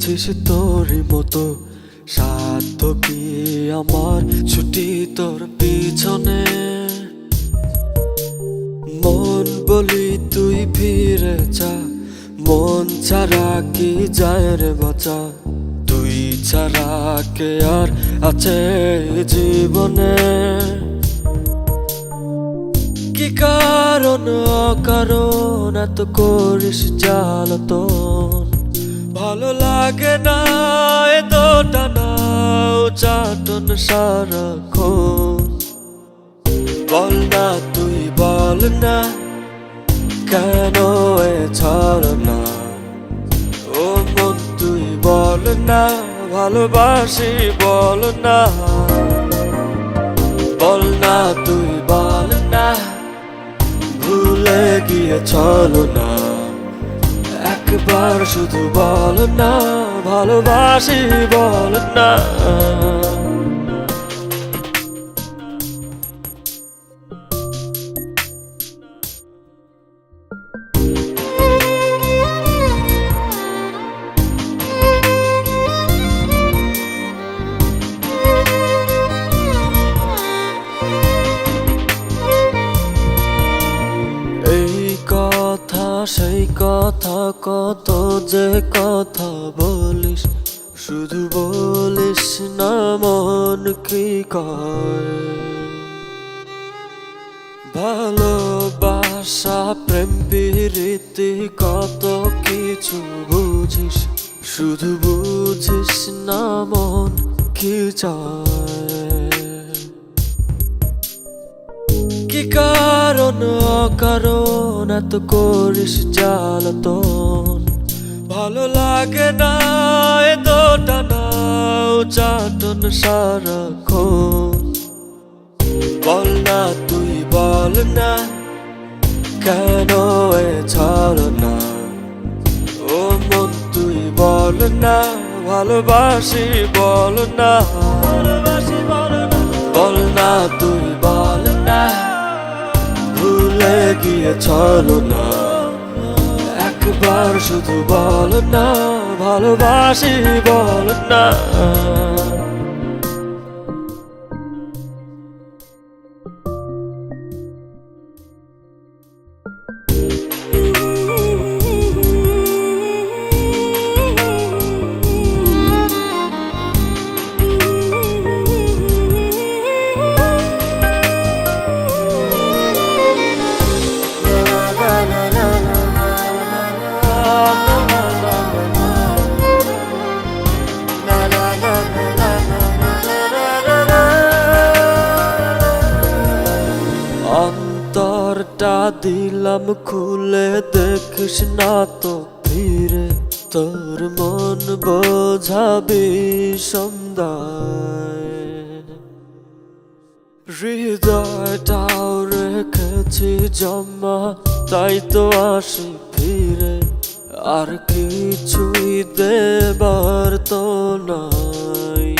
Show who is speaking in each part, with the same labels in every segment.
Speaker 1: চলেছিস তোরই মতো, সাধ্য কি আমার ছুটি তোর পিছনে। মন বলি তুই ফিরে যা, মন ছাড়া কি যায় রে বাঁচা। তুই ছাড়া কে আর আছে জীবনে। কি কারণ অকারণ এত করিস জ্বালাতন, ভালো লাগে না এ দোটানা চাটন সারাক্ষণ। বল না তুই বল না, কেন এ ছলনা। ও মন তুই বল না, ভালোবাসি বল না। বল না তুই বল না, ভুলে গিয়ে চলো না। একবার শুধু বল না, ভালোবাসি বল না। সেই কথা কত যে কথা বলিস, শুধু বলিস না মন কি কয়। ভালোবাসা প্রেম প্রীতি কত কিছু বুঝিস, শুধু বুঝিস না মন কি চায়। কি কারণ অকারণ এত করিস জ্বালাতন, ভালো লাগে না এ দোটানা চাটন সারাক্ষণ। বল না তুই বল না, কেন এ ছলনা। ও মন তুই বল না, ভালোবাসি বল না। বল না তুই বল না, ভুলে গিয়ে চলো না। একবার শুধু বল না, ভালোবাসি বল না। অন্তরটা দিলাম খুলে, দেখিস না তো ফিরে। তোর মন বোঝাবি সন্ধ্যায়, হৃদয়টাও রেখেছি জমা, তাই তো আসি ফিরে। আর কিছুই দেবার তো নাই।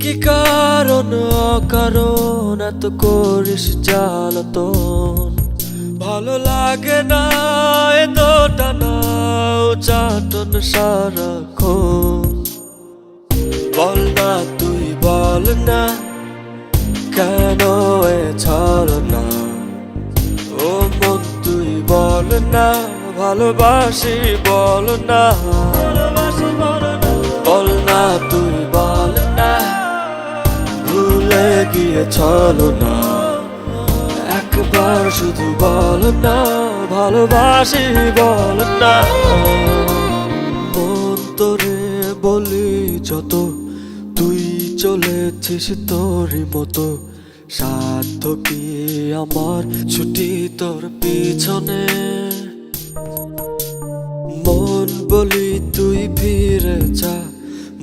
Speaker 1: কি কারণ অকারণ এত করিস জ্বালাতন, ভালো লাগে না এ দোটানা চাটন সারাক্ষণ। বল না তুই বল না, কেন এ ছলনা। ও মন তুই বল না, ভালোবাসি বল না। বল না তুই বল না, ভুলে গিয়ে চলো না। একবার শুধু বল না, ভালোবাসি বল না। মন তোরে বলি যত, তুই চলেছিস তোরই মতো, সাধ্য কি আমার ছুটি তোর পিছনে। মন বলি তুই ফিরে যা,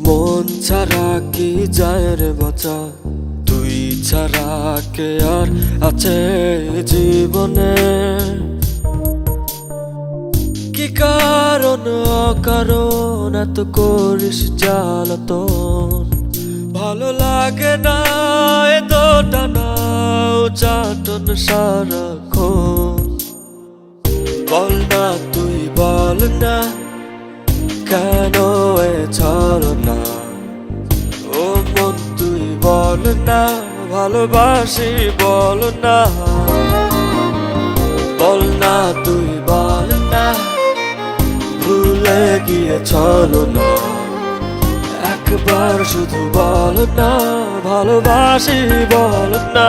Speaker 1: মন ছাড়া কি যায় রে বাঁচা। তুই ছাড়া কে আর আছে জীবনে। কি কারণ অকারণ এত করিস জ্বালাতন, ভালো লাগে না এ দোটানা চাটন সারাক্ষণ। বল না তুই বল না, কেন এ ছলনা? ও মন তুই বল না, ভালোবাসি বল না, বল না তুই বল না, ভুলে গিয়ে ছলনা। একবার শুধু বল না, ভালোবাসি বল না।